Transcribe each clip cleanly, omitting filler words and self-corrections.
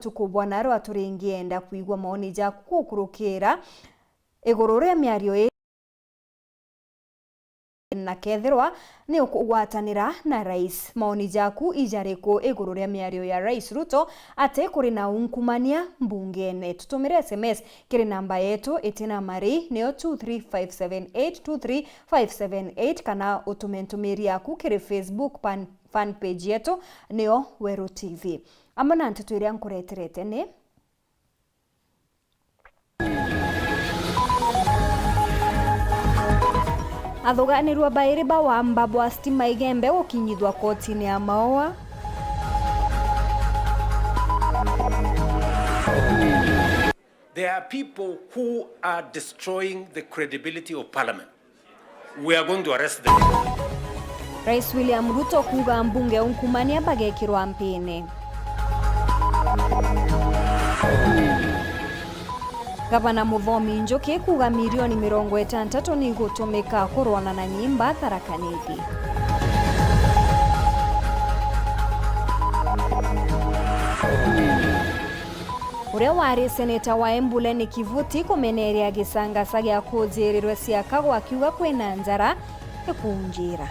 tukubwa naro aturingienda kuigwa maoni jaku kukurukira iguru ria miario na kethirwa ni ukugwatanira na rais. Maoni jaku ijariko iguru ria miario ya Rais Ruto ate kuri na unkumania mbungene. Tutumire SMS kiri namba yetu itina mari neo 23578 23578 kana utumentumiri yaku kiri Facebook fan page yetu neo Weru TV. Amana ntutwiria nkureterete ni athuganirwa bairi ba wamba bwa stima igembe gukinyithwa kotini ya Maua. There are people who are destroying the credibility of Parliament. We are going to arrest them. Rais William Ruto kuga mbunge unkumania bagekirwa mpini. Gavana Muthomi Njoki kuga milioni 60 ni gutumika kurwana na nyimba Tharaka Nithi. Uria wari seneta wa Embule ni Kivuti kumeneria gisanga sagia kujirirwe siaka gwakiuga kwina njara ikunjira.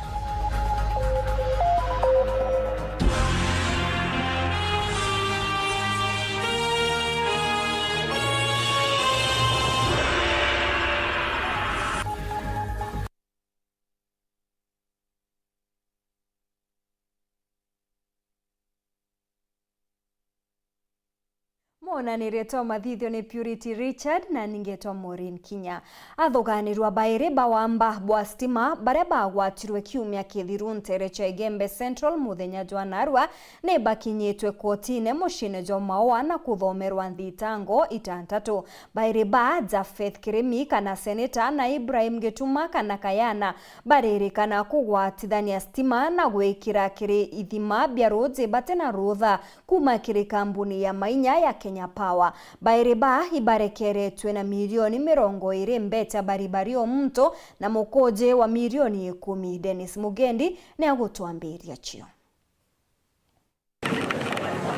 Mona niretwa mathithio ni Purity Richard na ningetwa Maureen Kinya. Athuganirwa bairi bawamba bwa stima baria bagwatirwe kiumia kithiru ntere cha Igembe Central muthenya jwa narua ni bakinyitwe kotine mucine jo Maua na kuthomerwa thitango itantatu. Bairi ba Jafeth Kirimi kana seneta na Ibrahim Gituma kana Kayana baririkana kugwatithania stima na gwikira kiri ithima bia roads batena rutha kuma kiri kambuni ya mainya ya Kenya Power. Bairi ba ibarekeretwe na milioni 20 mbeta baribari mto na mukoje wa milioni 10. Dennis Mugendi ni agutwambiria chio.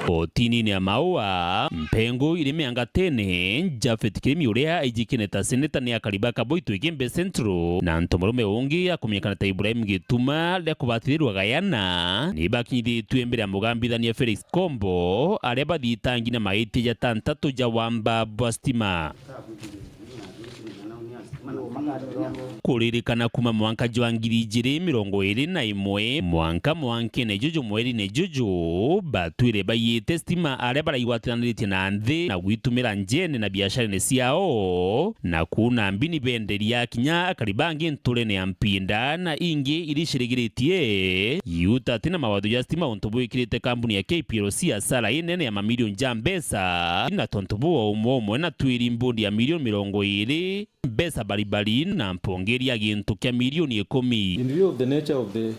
Kotini ya Maua mpengo ilimeanga tene Jafeth Kirimi uria ijikineta seneta ni akaribaka boitu Igembe Central na ntomurume ungi akumyekana ta Ibrahim Gituma lia kubathirirwa Gayana ni bakinyithitwe mbere ya mugambithania Felix Kombo aria bathitangi na maiti ya tantatu ja wamba bwa stima. Kuririkana kuma mwanka jwa 2021 mwanka mwankene juju mweri ne juju batwire bayite stima aria baraigwatiranitie na nthi na gwitumira njene na biashara ciao na kuna mbini benderia kinya akaribangi nturene ya mpinda na ingi irishirigiritie yuta tena mawatho ya stima ontubwikirite kambuni ya KPLC asara inene ya mamilioni ja mbesa na tontubuo umwe na twiri mbundi ya milioni 20 mbesa baribari na mpongeria gintu kya milioni 10. In view of the nature of the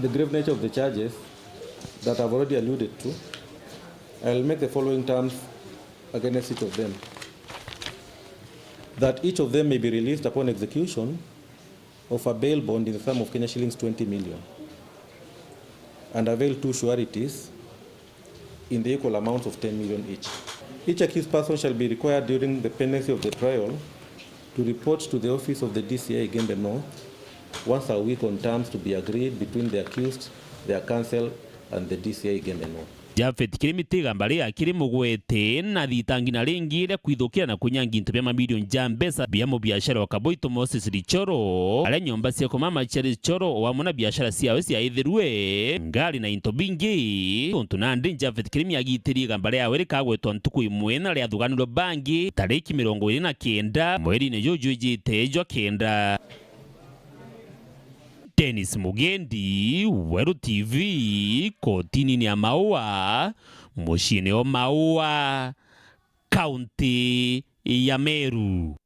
grave nature of the charges that I've already alluded to, I'll make the following terms against each of them. That each of them may be released upon execution of a bail bond in the sum of Kenya shillings 20 million and avail 2 sureties in the equal amounts of 10 million each. Each accused person shall be required during the pendency of the trial to report to the office of the DCI Igembe North once a week on terms to be agreed between the accused, their counsel, and the DCI Igembe North. Jafeth Kirimi tigambari akiri mugwete na thitangi na ringi ria kwithukira na kunyangi into bya mamilioni ja mbesa bya mu biashara wakaboito Moses Richoro aria nyomba cia kumama Charles Richoro wa muna biashara ciao cia ithirwe ngari na into bingi untu nandi Jafeth Kirimi agitirie gambari yawe rikagwetwa ntuku imwe na ria thuganiro bangi tariki 29 mweri ne juju jite jwa kenda. Dennis Mugendi, Weru TV, kotini ya Maua, mushine o Maua, kaunti ya Meru.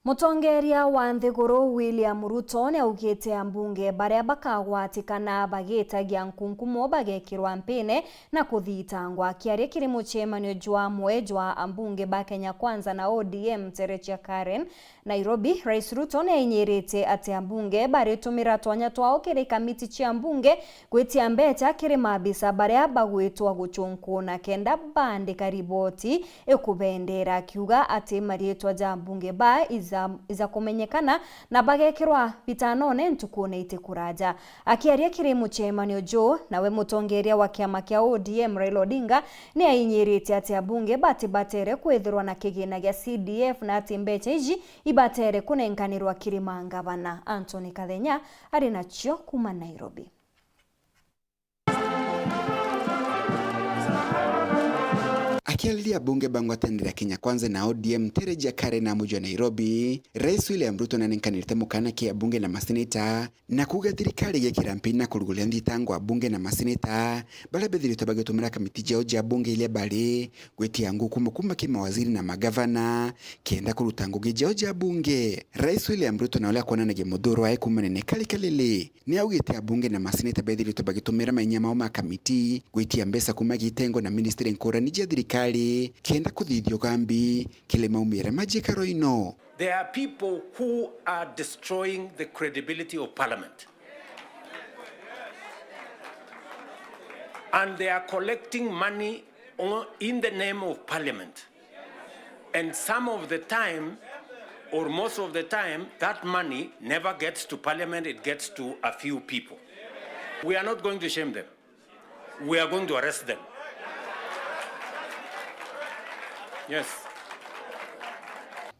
Mutongeria wa Nthiguru William Ruto niaugite ambunge baria bakagwatikana bagitagia nkunkumo bagekirwa mpine na kuthitangwa akiaria kiri muchemanio jwa mwejwa ambunge ba Kenya Kwanza na ODM Terechia Karen Nairobi. Rais Ruto niainyirite ati ambunge baritumira twanya twao kiri kamiti cia ambunge gwitia mbeta kiri mabisa baria bagwitwa guchunku na kenda bandika riboti ikubendera akiuga ati marietwa ja ambunge ba iza kumenyekana na bagekirwa bitanone ntukune itikuraja. Akiaria kiri muchemanio jo nawe mutongeria wa kiama kia ODM Raila Odinga ni ainyirite ati abunge batere kwithirwa na kigina gia CDF na ati mbecha iji ibatere kunenganirwa kiri mangavana. Anthony Kathenya ari nacho kuma Nairobi. Akialilia bunge bangwatanira Kenya Kwanza na ODM Terechia Karen na mujo Nairobi, Rais William Ruto nanenkanirite mukana kia bunge na maseneta na kuga thirikari gekira mpina kurugulia thitango abunge na maseneta bala bethirite bagitumira kamiti jao ja bunge ile bali gwetia ngukumu kuma kimawaziri na magavana kenda kuruta ngugi jao ja bunge. Rais William Ruto na wala kuonana ge mudhuru ae kumanene kalikalele ni augite abunge na maseneta bethirite bagitumira manyama ma kamiti gwetia mbesa kuma gitengo na ministry nkora ni thirikari kenda kuthithio gambi kile maumire majikaro ino. There are people who are destroying the credibility of Parliament. And they are collecting money in the name of Parliament. And some of the time, or most of the time, that money never gets to Parliament, it gets to a few people. We are not going to shame them. We are going to arrest them. Yes.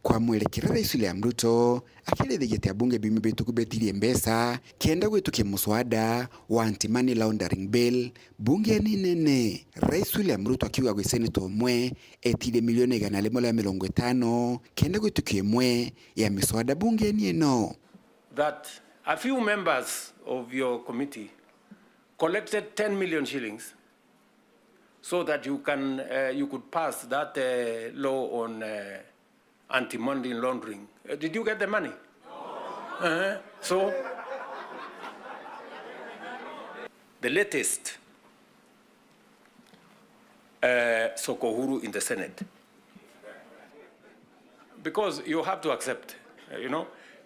Kwa mwelekera Rais William Ruto akirethegete abunge bimwe betu kubetirie mbesa kenda gwetuke muswada wa anti-money laundering bill bunge ni nene. Rais William Ruto akiwa gwe senator mwe etire milioni 150 kenda gwetuke mwe ya miswada bunge ni eno. That a few members of your committee collected 10 million shillings so that you could pass that law on anti-money laundering. Did you get the money? No. So, the latest Soko Huru in the Senate. Because you have to accept,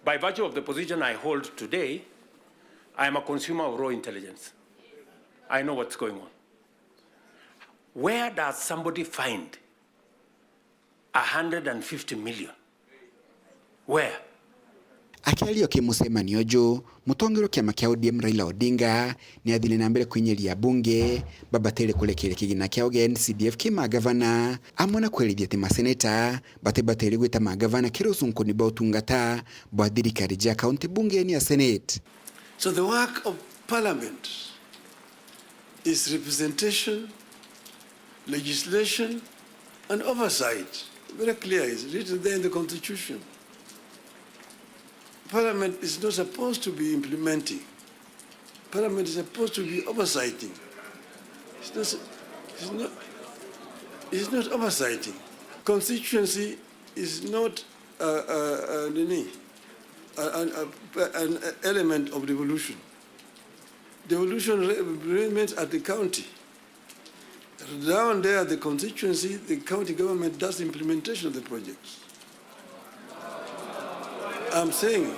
by virtue of the position I hold today, I am a consumer of raw intelligence. I know what's going on. Where does somebody find 150 million? Where? Akialio kimusemanio jo mutongero kiama kia ODM Raila Odinga ni athile na mbele kwenyeria bunge babatere kulekere kigina kia ogen CDF kima gavana amona kwelithia ti maseneta batere gwita magavana kirosunko ni bautungata bwa thirikari ja county bunge ni ya Senate. So the work of Parliament is representation, legislation and oversight. Very clear, it's written there in the Constitution. Parliament is not supposed to be implementing. Parliament is supposed to be oversighting. It's not oversighting. Constituency is not an element of devolution. Devolution remains at the county. Down there at the constituency, the county government does implementation of the projects. I'm saying,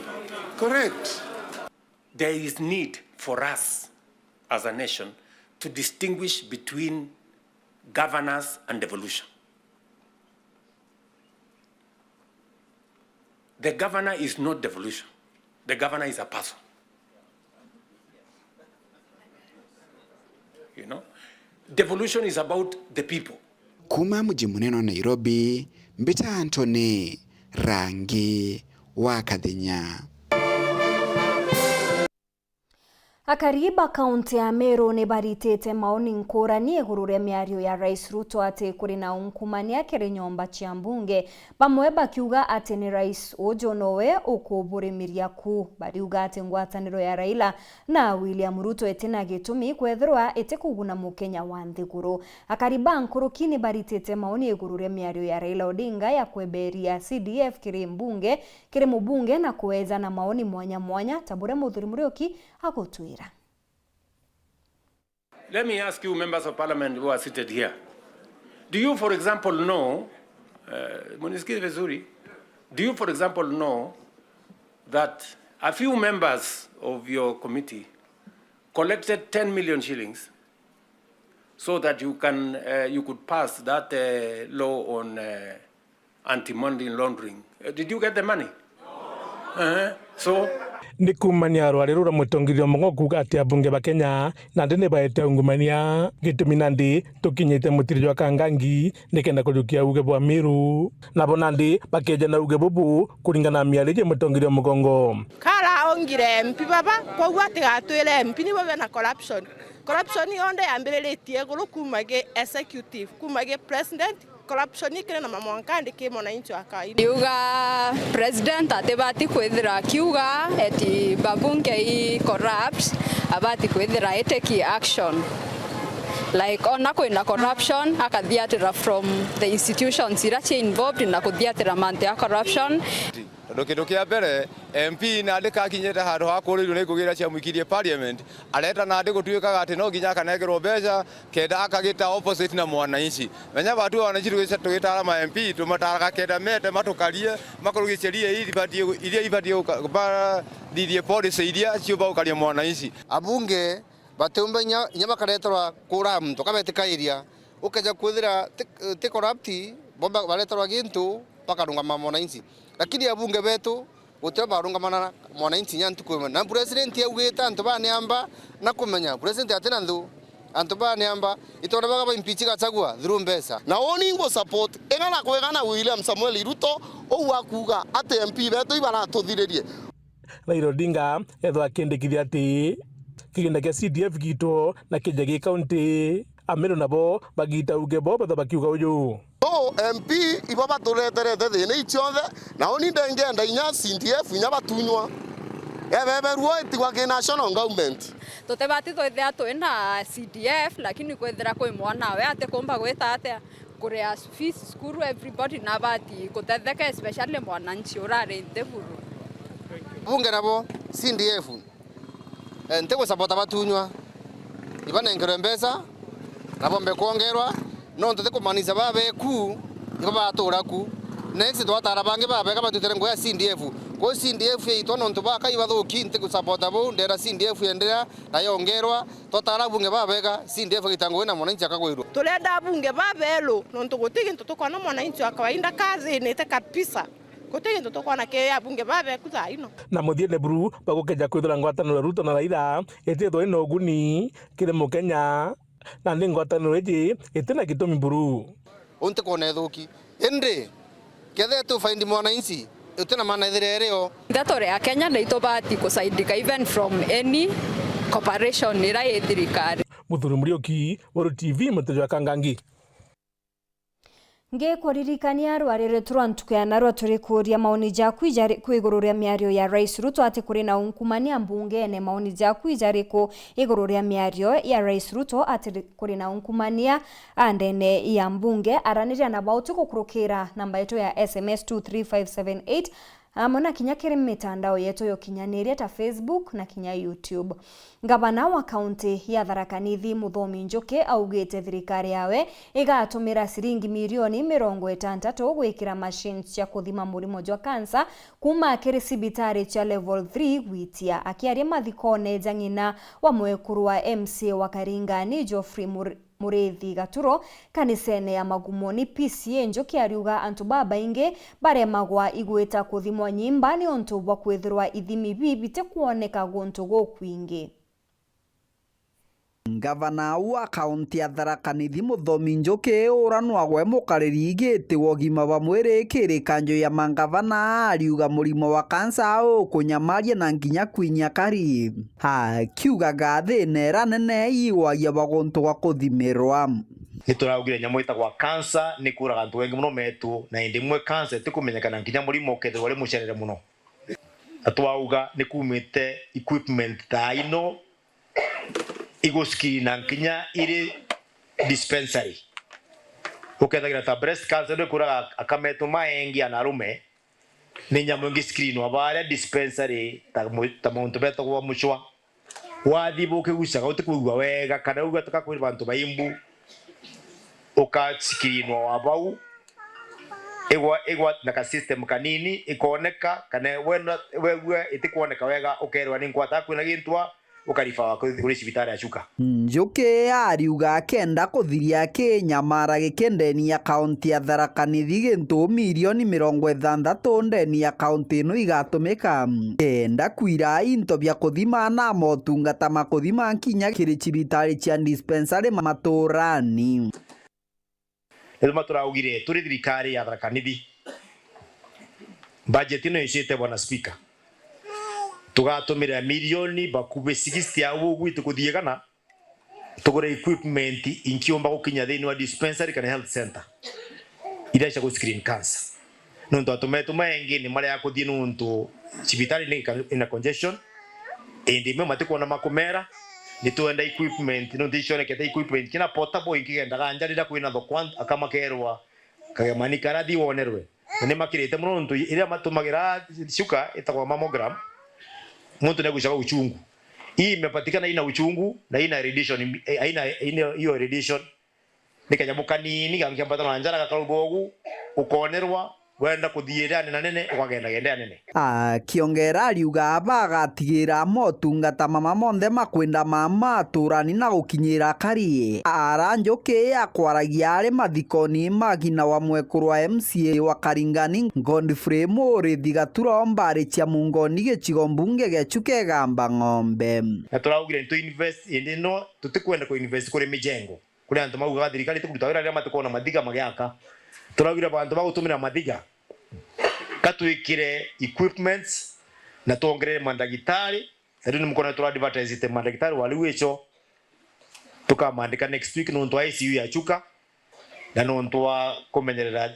correct. There is need for us as a nation to distinguish between governance and devolution. The governor is not devolution. The governor is a person. Devolution is about the people. Kuma mji munene Nairobi, Mbita Anthony Rangi wa Kathenya. Akariba kaunti ya Meru ni baritete maoni ngurani iguru ria miario ya Rais Ruto ati kuri na unkumania kiri nyomba cia mbunge bamwe bakiuga ati ni Rais Ojo nowe ukuburimiria ku bariuga ati ngwataniro ya Raila na William Ruto etina gitumi kwethirwa ete kuguna mukenya wa nthiguru. Akariba nkurukini baritete maoni iguru ria miario ya Raila Odinga ya kweberia CDF kiri mubunge na kuweza na maoni mwanya mwanya. Tabure Muthuri Murioki agotwira. Let me ask you, members of parliament who are seated here. Do you, for example, know, do you, for example, know that a few members of your committee collected 10 million shillings so that you could pass that law on anti-money laundering? Did you get the money? So ni kumania rwarerura mutongirio mongo kuga ati abunge ba Kenya na ndene baete ungumania gitumi nandi tukinyite mutirio kangangi nikenda kujukia uge bwa Meru na bonandi bakeje na uge bubu kuringana miarije mutongirio mugongo kala ongire MP baba kwa gwati gatwire MP ni bobe na corruption yonde ambeletie guru kumage executive kumage president corruption ikire na mamwankandi ke mwananchi wa kawaida yuga president atebati kwethira kiuga eti babunge I corrupt abati kwethira eteki action like ona kwina corruption akathiatira from the institutions ira involved na kuthiatira mante ya corruption Ndokidokia mbere MP na ndika kinyete handu ha kuririo ni kugira cia muikirie parliament areta na ndi gutuikaga ati no ginya kanegerwo mbeca kenda akagita opposite na mwananchi menya batu wananchi tugitara ma MP tumataraga kenda mete matukarie makurugiceria iria ibadie ba didie policy iria ciuba ukaria mwananchi abunge batumbe nyama karetorwa kura mtu kabetikairia ukaja kuthira ti corrupti bomba baretorwa gintu pakarunga mwananchi lakini abunge betu gutira barungamana mwananchi nyantu kwema na president yaugita antu baniamba na kumenya president atina ndu antu baniamba itora baga impeach Gachagua through mbesa na oni ngo support engana kwegana William Samuel Ruto ou akuga ati MP betu ibara tuthiririe Raila Odinga etho akindikithia ati kigenda kia CDF gito na kijagi county Ameru nabo bagita uge bo batho bakiuga uyu MP ibaba tureterete thina ichothe na oni ndengenda inya CDF inya batunywa ebeberuo itigwa ki national government tutebati twethia twina CDF lakini kwethira kwi mwana we ate kumba gwita atia kuria fees skuru everybody na bati kutetheka especially mwananchi urare ntheguru bunge nabo CDF ntego support batunywa ibanengero mbesa nabo mbe kuongerwa no ntote kumanisa babe ku ibaba atura ku next twatara bange babe kama tutere ngo ya CDF ko CDF yitwa no ntoba kaibadhuki nte kusapota bo ndera CDF endera nayongerwa twatara bunge babe ka CDF gitango na mwananchi akagwirwa tulenda bunge babelo no ntugutigi ntutukwa na mwananchi wa kawaida kazi ni kabisa kutigi ntutukwa na ke ya bunge babe kuzaino na muthiene buru bagukeja kwithira ngwataniro Ruto na Raila etethwo ino uguni kire mukenya na ngwataniro iji itina gitumi buru unte kone thuki ende kethe tu find mwananchi utina mana itherereo ndatore ya Kenya na itobati kusaidika even from any corporation ira ethirikari Muthuri Murioki Woro TV Mutejo Kangangi Ngekuririkania rwarire turantukana rwa turikuria maoni jaku ijari kwiguru ria miario ya Rais Ruto ati kuri na unkumania mbunge ne maoni jaku ijari ku iguru ria miario ya Rais Ruto ati kuri na unkumania andene ya mbunge araniria na bauti kukurukira namba yetu ya SMS 23578 amona kinya kiri mitandao yetu yo kinyaniria ta Facebook na kinya YouTube. Ngabana wa kaunti ya Tharaka Nithi Muthomi Njuki augite thirikari yawe igatumira ciringi milioni 60 gwikira machines cia kuthima murimo jwa cancer kuma kiri cibitari cia level 3 gwitia akiaria mathikone jangina wa mwekuru wa MC wa Karingani Geoffrey Mureithi Gaturo kanisene ya Magumoni PCA Njuki ariuga antu baba inge baremagwa igweta kuthimwa nyimba ni onto bwa kwethirwa ithimi bibite kuoneka gonto go kwingi Gavana wa kaunti ya Tharaka Nithi Muthomi Njuki uranwa gwe mukariri giti wogima wa mwiri kirikanjo ya mangavana ariuga murimo wa kansa ukunyamaria na nginya kwinya kari akiuga gathi nera nene iwagia bagonto gwa kuthimirwa nituraugire nyamu itagwa kansa ni kuraga antu wengi muno metu na indi mwe kansa tikumenyekana nginya murimo ukethirwa uri mucerere muno atwauga ni kumite equipment ta ino igoski na nginya iri dispensary ukethagira ta breast cancer ni kuraga akametu maengi anarume ni nyamu ngi screen wa bare dispensary ta muntu beto kwa muchwa wathibu kigucaga utikuigua wega kana uga tukakwira bantu baimbu ukachikirinwa wabau igwa na ka system kanini ikoneka kana wewe itikuoneka wega ukerwa ni ngwata kwina gintwa ukarifa kuri cibitari acuka Njuki ariuga kenda kuthiria Kenya mara gikendeni ya kaunti ya Tharaka Nithi gintu milioni 60 ndeni ya kaunti ino igatumika kenda kwira into bya kuthima na motungata makuthima nkinya kiri cibitari cia dispensary maturani Edma turaugire turi thirikari ya Tharaka Nithi budget ino icite bwana speaker tugatumira milioni bakube 60 awu gwitu kuthiegana tugure equipment inkiomba gukinya thini wa dispensary kana health center ira cia screen cancer nuntu atumetu maengi ni mari akuthie nuntu cibitari ni ina congestion indi me matikuona makumera ni tuenda equipment nuntu icionekete equipment kina portable ingigenda ganjarira kwina thokwa akamakerwa kagemani karathi wonerwe ni makirite muno nuntu ira matumagira shuka itagwa mammogram muntu negushaka uchungu hii imepatikana ina uchungu na ina radiation ina hiyo radiation nikanyamuka nini gangiambata na njara gakarubogu ukonerwa wenda kuthiira nene ukagenda genda nene kiongera ariuga bagatigira motungata mama monthe makwenda mama turani na gukinyira kari Njuki akwaragia ari mathikoni magina wa mwekuru wa MCA wa Karingani Godfrey Murithi Gaturomba ari cia mungoni gicigo mbunge gechuke gamba ng'ombe na turaugire to invest indino tutikwenda ku invest kuri mijengo kuri antu mauga thirikari tukuruta wira ria matukona mathiga magiaka turagira bantu bagutumira mathiga katuikire equipments na tuongerere mandagitari ndio mkono tu advertise mandagitari waliwecho tukamandika next week nuntu ICU ya chuka na nuntu wa kumenyerera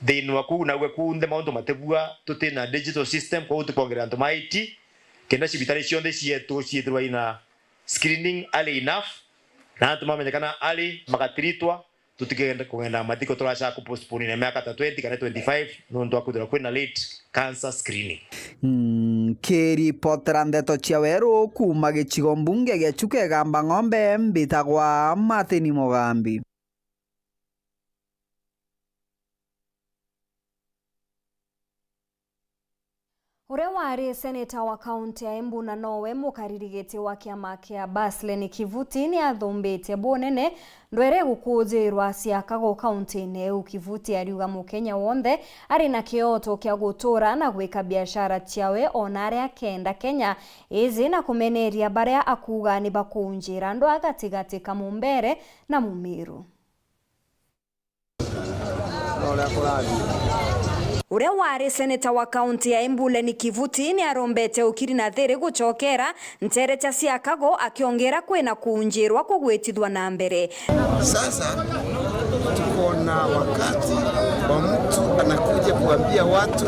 thini waku na gwe kunde maundu matebua tutina digital system kwa utukongerera antu maiti kenda cibitari cionde cietwa ina screening early enough na antu mamenyekana early magatiritwa tutigenda kugenda mathiko turacha ku postpone na miaka 20 kana 25 nundu akuthira kwina late cancer screening kiri potera ndeto cia weru kuma gicigo mbunge gechuke gamba ng'ombe mbitagwa Martin Mugambi Uria wari seneta wa kaunti ya Embu na nowe mukaririgiti wa kiama kia Basleni Kivuti ni athumbite bunene ndwere gukujirwa ciakago kaunti-ini eu. Kivuti ariuga mukenya wonthe ari na kioto kia gutura na gwika biashara ciawe ona aria kenda Kenya izi na kumeneria baria akuga ni bakunjira ndo agatigati Kamumbere na Mumiru. Uria wari seneta wa kaunti ya Embu Leni Kivuti ni arombete ukiri na thiri guchokera ntere cha ciakago akiongera kwina kuunjirwa kugwitithwa na mbere. Sasa tuko na wakati wa mtu anakuja kuambia watu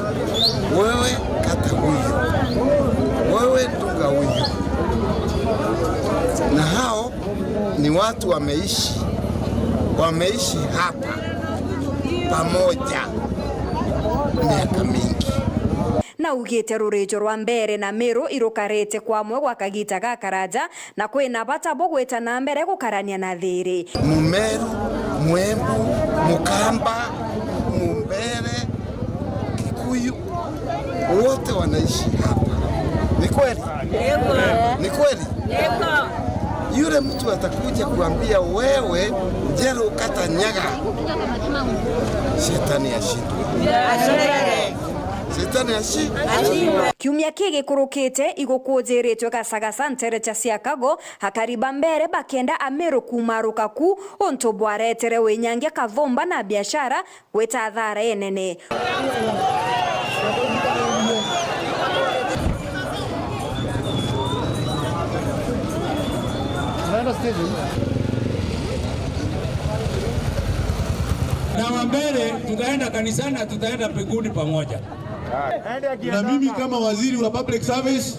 wewe kata huyu, wewe dunga huyu, na hao ni watu wameishi hapa pamoja miaka mingi. Na ugite rurijo rwa mbere na Miru irukarete kwamwe gwa kagita ga Karaja na kwina bata bogweta na mbere gukarania na thiri. Mumeru, Mwembu, Mukamba, Mumbere, Kikuyu wote wanaishi hapa. Ni kweli? Ni kweli? Yule mtu atakuja kuambia wewe jero kata nyaga, shetani ashindwe. Shetani kiumia kigikurukite igukũnjĩrĩtwe gacagaca nterecha cia kago hakariba mbere bakenda Ameru kumaruka ku untu bwaretere winyangia kathomba na biashara gwita thara enene. Na wambele tutaenda kanisani na tutaenda mbinguni pamoja. Na mimi kama waziri wa public service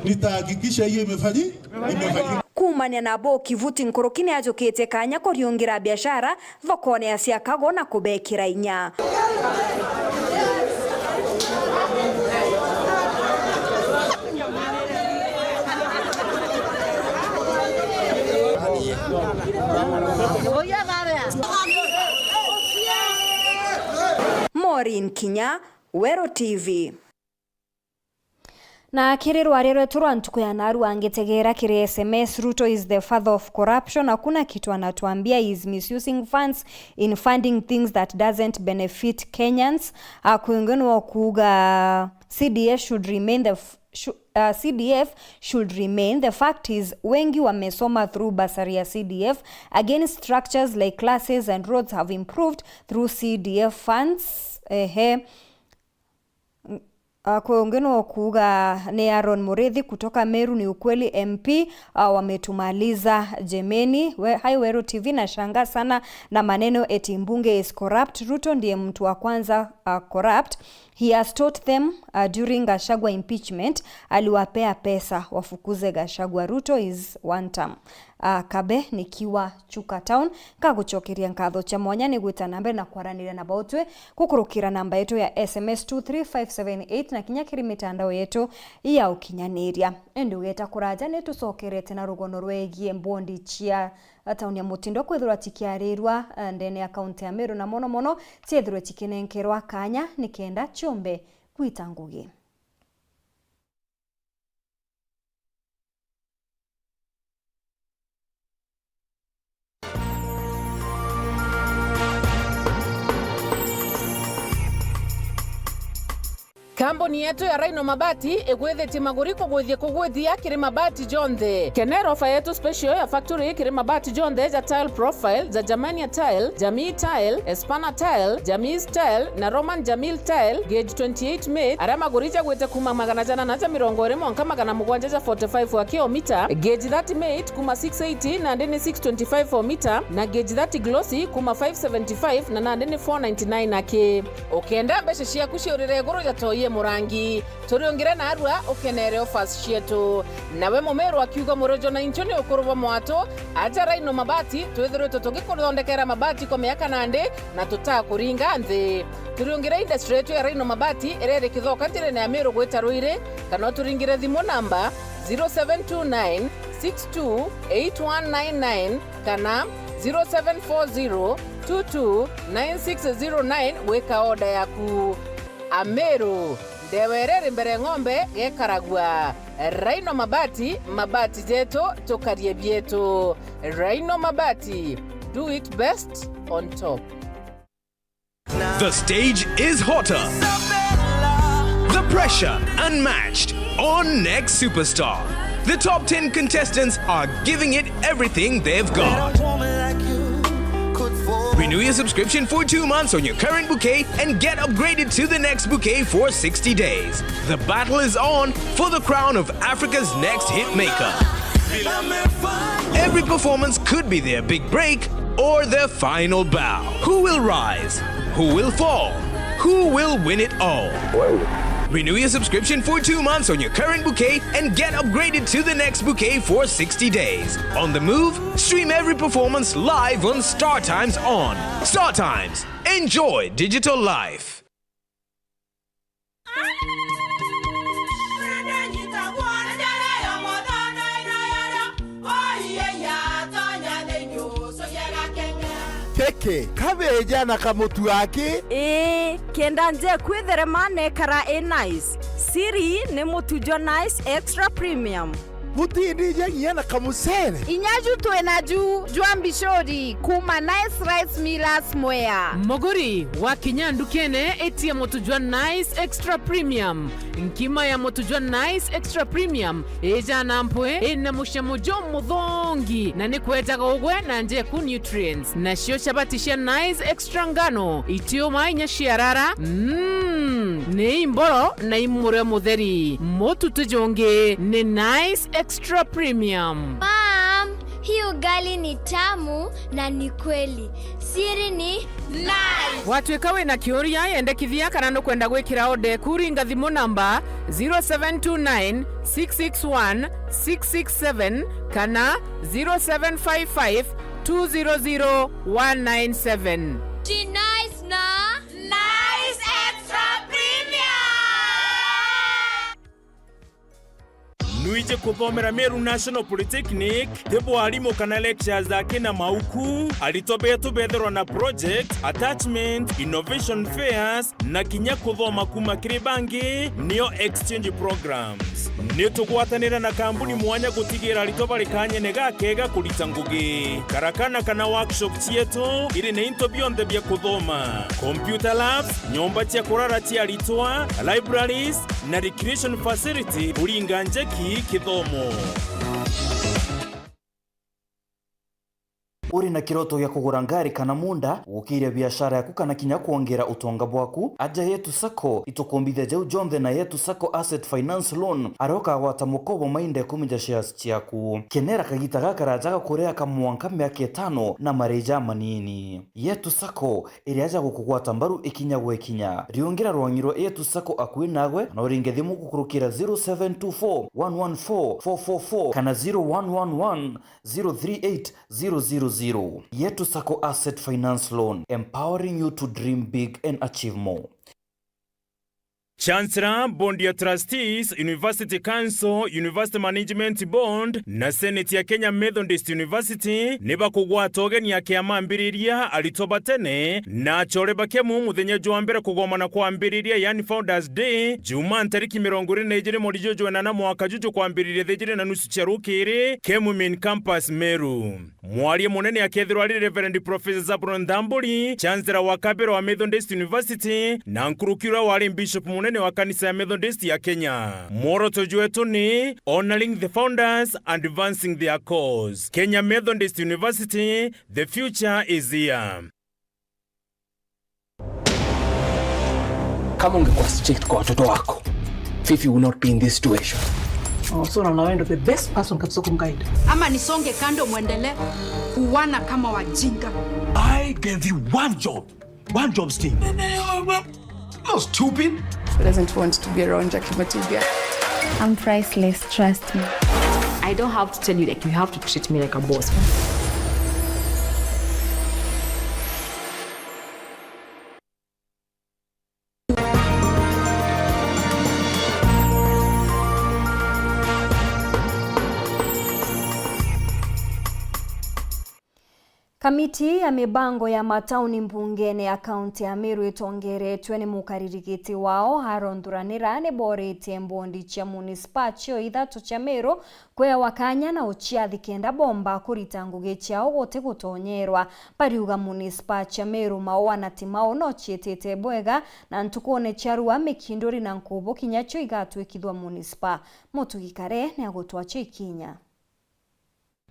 nitahakikisha hiyo imefanyika. Kumania na bo kivuti nkorokine ajokete kanya koriongira biashara thokone acia kago na kubekira inya. Maureen Kinya, Wero TV. Na kirirwa rero turantuko ya naru angetegera kire SMS Ruto is the father of corruption. Hakuna kitu anatuambia is misusing funds in funding things that doesn't benefit Kenyans. Kuingano kuga CDF should remain the fact is wengi wamesoma through basari ya CDF. Again, structures like classes and roads have improved through CDF funds. Kuongeno kuga ni Aaron Mureithi kutoka Meru. Ni ukweli MP wametumaliza jemeni. Hai Wero TV na shanga sana na maneno eti mbunge is corrupt. Ruto ndiye mtu wa kwanza corrupt. He has taught them during Gachagua impeachment. Aliwapea pesa wafukuze Gachagua. Ruto is one term. Kabe nikiwa Chuka Town kaguchokeria nkatho cha mwanya ni gwita namba na kwaranira na bautwe kukurukira namba yetu ya SMS 23578 na kinyakiri mitandao yetu ya ukinyaniria. Ndu geta kuraja ni tucokerete na rugono rwegie mbondi chia tauni ya Mutindo kwithura tikiarirwa ndene account ya Meru na mono tiethurwe tikinenkerwa kanya nikenda chombe gwita ngugi. Kamboni yetu ya Rhino Mabati egwethete maguriko gwithie kugwithia kiri mabati jonthe. Kenero ofa yetu special ya factory kiri mabati jonthe za tile profile za Germania tile, Jamii tile, Espana tile, Jamii tile na Roman Jamil tile gauge 28 made. Ara maguricha gwete kuma magana jana na cha mirongo ere monka magana mugwanja za 45 wa kilomita. Gauge 30 made kuma 680 na ndene 625 for meter na gauge 30 glossy kuma 575 na ndene 499 ake. Okenda mbeshe cia kuciurire goro ya toye murangi turiongire na arua ukenere offers cietu nawe Mumeru akiuga murojo na inchoni ukuruva mwato aja Rhino Mabati twethire tutugikuthondekera mabati kwa miaka nande na tutakuringa nthi. Turiongire industry yetu ya Rhino Mabati irere kithoka njire ya Meru gweta Ruire kana turingire thimu namba 0729 628199 kana 0740 229609 weka order yaku. Ameru ndewerere mbere ng'ombe gekaragwa. Rhino Mabati, mabati jeto tokarie bieto. Rhino Mabati, do it best on top. The stage is hotter. The pressure unmatched on Next Superstar. The top 10 contestants are giving it everything they've got. Renew your subscription for 2 months on your current bouquet and get upgraded to the next bouquet for 60 days. The battle is on for the crown of Africa's next hit maker. Every performance could be their big break or their final bow. Who will rise? Who will fall? Who will win it all? Renew your subscription for 2 months on your current bouquet and get upgraded to the next bouquet for 60 days. On the move, stream every performance live on Star Times on. Star Times. Enjoy digital life. Keke, kabeja na kamutu wake. Kenda nje kwitherema nekara nice. Siri ni mutujo nice extra premium. mutindije ngiyana kamusere Inyaju tuenaju juambishori kuma Nice Rice Millers Mwea. Moguri wa Kinyandukene eti ya motujua Nice Extra Premium. Nkima ya motujua Nice Extra Premium eja nampwe ena mushamojo mudhongi na ni kueta gogwe na nje ku nutrients na shio shabatisha Nice Extra ngano itio mainya shiarara ne imboro na imure mutheri motu tujonge ne Nice Extra Premium. Mom, hii ugali ni tamu na ni kweli. Siri ni nice. Watwekawe na kioria yende kithia kana no kwenda gwikira ode kuringa thimu namba 0729 661 667 kana 0755 200 197. Ji nice na Nice Extra Premium. Nuije kuthomera Meru National Polytechnic tebo alimo kana lectures zake na mauku alitobe tubetherwa na project attachment innovation fairs na kinya kuthoma kuma kiribangi nio exchange programs nitugwatanira na kambuni mwanya gutigira alitoba likanye nega kega kulita ngugi karakana kana workshop chieto ili ne into beyond bya kuthoma computer labs nyomba cia kurara cia litwa libraries na recreation facility ulinganje kithomo. Uri na kiroto ya kugura ngari kana munda gukiria biashara yaku kana kinya kuongera utonga bwaku aja Yetu Sacco itukombithia jau Jonthe na Yetu Sacco Asset Finance Loan aroka gwata mukobo mainde kumija shares ciaku kenera kagita gakaraja kurea kamwanka miaka 5 na mareja manini. Yetu Sacco iriaja gukugwata mbaru ikinya gwekinya riongera rwanyiro Yetu Sacco akuwi nagwe na uringe thimu gukurukira 0724 114 444 kana 0111 038 000. Yetu Sacco Asset Finance Loan, empowering you to dream big and achieve more. Chancellor, Board ya Trustees, University Council, University Management Board na Senate ya Kenya Methodist University niba kugwata ogeni ya kiamambiriria alitoba tene na chore bakemu muthenya jwa mbere kugomana kwambiriria yani Founders Day Juma tariki 24 muri jojo na mwaka juju kwambiriria thejire na nusu cherukiri Kemu Main Campus Meru. Mwalimu munene akethirwa ari Reverend Professor Zabron Ndamburi, Chancellor wa Kabero wa Methodist University na nkurukira wali Bishop munene wa kanisa ya Methodist ya Kenya. Moroto jwetu ni honoring the founders and advancing their cause. Kenya Methodist University, the future is here. Kama ungekuwa strict kwa watoto wako, Fifi will not be in this situation. Oh, so na wewe ndo the best person kabisa kumguide. Ama nisonge kando muendelee kuwana kama wajinga. I gave you one job Steve. No stupid. Who doesn't want to be around Jackie Matubia? I'm priceless, trust me. I don't have to tell you, like, you have to treat me like a boss. Kamiti ya mibango ya matauni mbungene ya kaunti ya Meru itongeretwe ni mukaririgiti wao Haron Thuranira ni boretie mbondi cha munispa chio ithatu cha Meru kwe wakanya na uchiathi kenda bomba kurita ngugi chao gote gutonyerwa pariuga munispa cha Meru maoa na timao no chietete bwega na ntukone charua mikinduri na nkubo kinyacho igatwikithwa munispa mutugikare ni agutwache ikinya.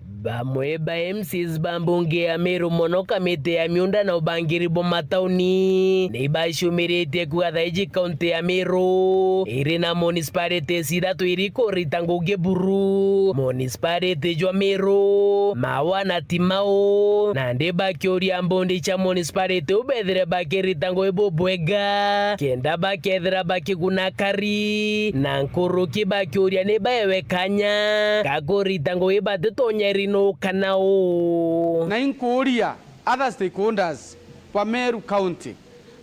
Bamwe ba MCs bambunge ya Meru mono kamite ya miunda na ubangiri bo matauni neibashumirite kugathaiji kaunti ya Meru irina municipality siratu iriko ritanguge buru municipality jwa Meru mawa na timao na ndeba kioria mbondi cha municipality ubethire bakiritango ebobwega kenda bakethira bakigunakari na nkuruki bakioria nebaewe kanya kagoritango ebadetonya rino kanao na inkuria other stakeholders wa Meru County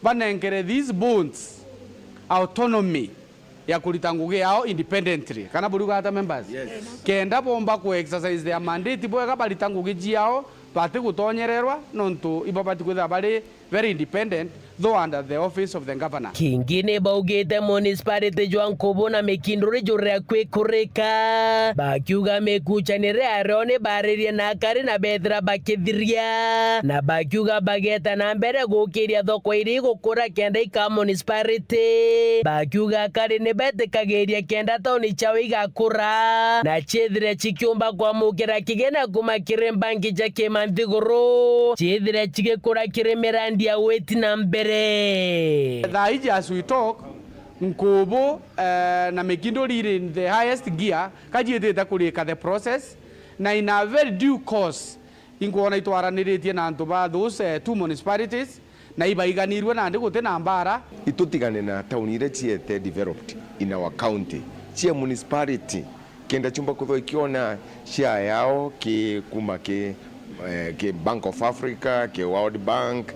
banengere these bonds autonomy ya kulitanguge yao independently kana buruga hata members yes. Kenda bomba ku exercise their mandate boya balitanguge jiao twate gutonyererwa nontu ibabati kwitha bari very independent though under the office of the governor. Kingine baugete municipality Joan Kobo na mekindure jure kwekureka bakiuga mekuchanire arone baririe na kari na bethra bakithiria na bakiuga bageta na mbere gukiria thoko iri gukura kenda ika municipality bakiuga kari ne betekageria kenda tauni chao igakura na chethire chikiumba kwa mukira kigena kuma kirembangi jake manthiguru chethire chigekura kiremerandia weti na mbere. Thaiji as we talk, Nkobo na Mekindori in the highest gear, kajiete kurika the process, na in a very due course, inkuona itwaraniritie na antoba those two municipalities, na ibaiganirwe na ndiko tena mbara. Itutigane na town ile chiete developed in our county. Chia municipality kenda chumba kutho ikiona share yao ke kuma ke Bank of Africa, ke World Bank,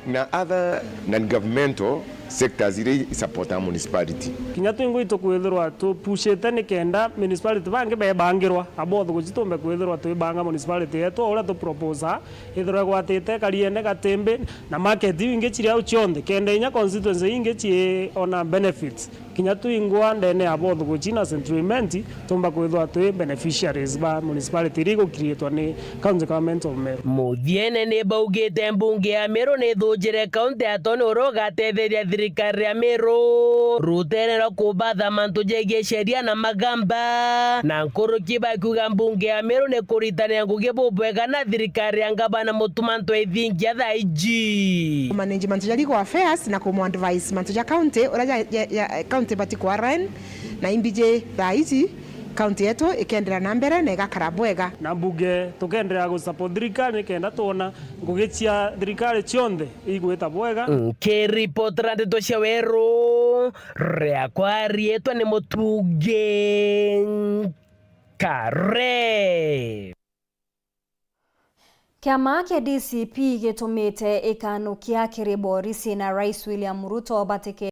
na other non-governmental sectors ile support a municipality. Kinyatu ingo itokwethirwa tu pushete ni kenda municipality bange bebangirwa abotho guchitumbe kwethirwa tu banga municipality yetu ora tu proposer ithirwa gwatite kariene gatembe na market inge chiri au chionde kenda inya constituency inge chi ona benefits kinyatu ingo ndene abotho guchina settlement tumba kwethirwa tu beneficiaries ba municipality irigo create ni county government of Meru. Muthiene ne baugete mbunge ya Meru ne thujire county atone oroga tetheria thirikari ya Meru ruterera kubatha mantu jegie sheria na magamba na nkuru kibakiuga mbunge ya Meru ne kuritania ngugi bubwega na thirikari ya ngabana mutumanto ethingia thaiji management ya legal affairs na kumu advice mantu ya county ora ya county bati kwa ran na imbije thaiji county yetu ikendera na mbere na igakara bwega na mbunge tukendera go support thirikari kenda tuona ngugi cia thirikari chionde igweta bwega ke report rande to Weru rea kwa rietwa ni mutuge kare Kiama kia DCP gitumite ikanukia kiriborisi na Rais William Ruto bateke